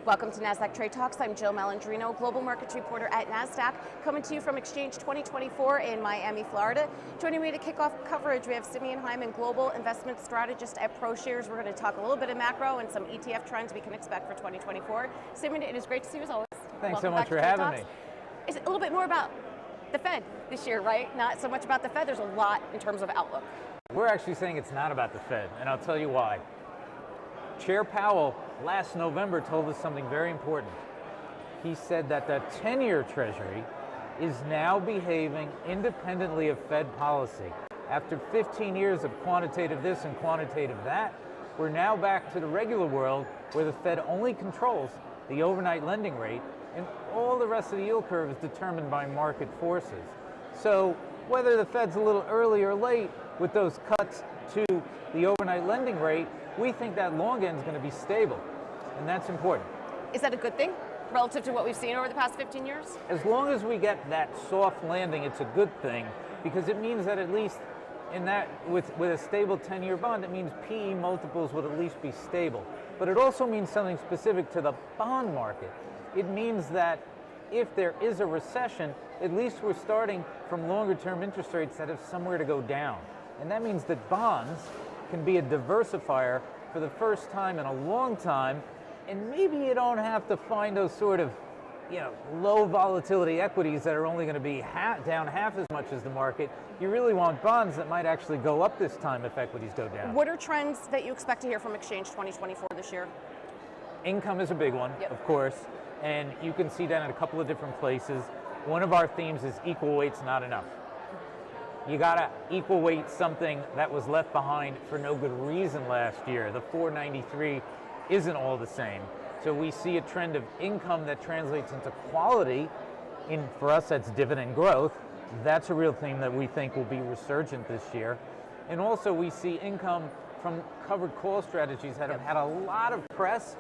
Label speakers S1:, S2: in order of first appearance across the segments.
S1: Welcome to Nasdaq TradeTalks. I'm Jill Malandrino, Global Markets Reporter at Nasdaq, coming to you from Exchange 2024 in Miami, Florida. Joining me to kick off coverage, we have Simeon, Hyman, Global Investment Strategist at ProShares. We're going to talk a little bit of macro and some ETF trends we can expect for 2024. Simeon, it is great to see you as always.
S2: Thanks so much for having me.
S1: It's a little bit more about the Fed this year, right? Not so much about the Fed. There's a lot in terms of outlook.
S2: We're actually saying it's not about the Fed, and I'll tell you why. Chair Powell last November told us something very important. He said that the 10-year Treasury is now behaving independently of Fed policy. After 15 years of quantitative this and quantitative that, we're now back to the regular world where the Fed only controls the overnight lending rate and all the rest of the yield curve is determined by market forces. So whether the Fed's a little early or late with those cuts to the overnight lending rate, we think that long end is going to be stable, and that's important.
S1: Is that a good thing relative to what we've seen over the past 15 years?
S2: As long as we get that soft landing, it's a good thing, because it means that at least in that, with a stable 10-year bond, it means PE multiples would at least be stable. But it also means something specific to the bond market. It means that if there is a recession, at least we're starting from longer-term interest rates that have somewhere to go down. And that means that bonds can be a diversifier for the first time in a long time, and maybe you don't have to find those sort of, low volatility equities that are only going to be down half as much as the market. You really want bonds that might actually go up this time if equities go down.
S1: What are trends that you expect to hear from Exchange 2024 this year?
S2: Income is a big one, of course, and you can see that in a couple of different places. One of our themes is equal weight's not enough. You gotta equal weight something that was left behind for no good reason last year. The 493 isn't all the same. So we see a trend of income that translates into quality. For us, that's dividend growth. That's a real theme that we think will be resurgent this year. And also we see income from covered call strategies that have had a lot of press,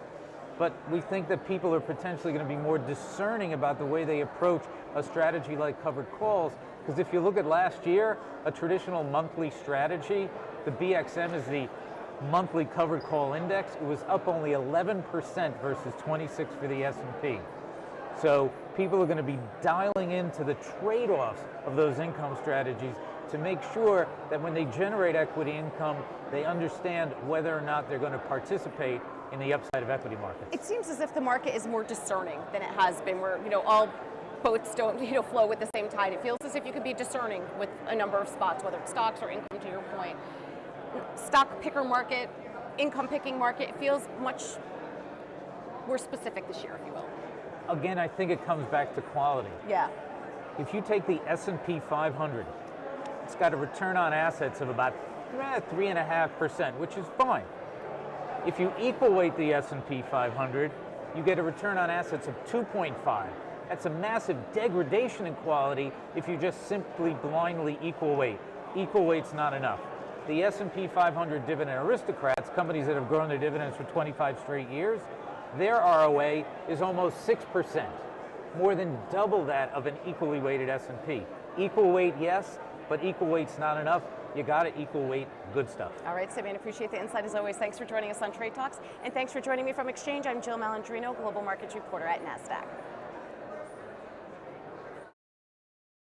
S2: but we think that people are potentially going to be more discerning about the way they approach a strategy like covered calls. Because if you look at last year, a traditional monthly strategy, the BXM is the monthly covered call index. It was up only 11% versus 26 for the S&P. So people are going to be dialing into the trade-offs of those income strategies to make sure that when they generate equity income, they understand whether or not they're going to participate in the upside of equity markets.
S1: It seems as if the market is more discerning than it has been, where all boats don't flow with the same tide. It feels as if you could be discerning with a number of spots, whether it's stocks or income, to your point. Stock picker market, income picking market, it feels much more specific this year, if you will.
S2: Again, I think it comes back to quality.
S1: Yeah.
S2: If you take the S&P 500, it's got a return on assets of about 3.5%, which is fine. If you equal weight the S&P 500, you get a return on assets of 2.5. That's a massive degradation in quality if you just simply blindly equal weight. Equal weight's not enough. The S&P 500 dividend aristocrats, companies that have grown their dividends for 25 straight years, their ROA is almost 6%, more than double that of an equally weighted S&P. Equal weight, yes, but equal weight's not enough. You got to equal weight good stuff.
S1: All right, Simeon, appreciate the insight as always. Thanks for joining us on Trade Talks, and thanks for joining me from Exchange. I'm Jill Malandrino, Global Markets Reporter at Nasdaq.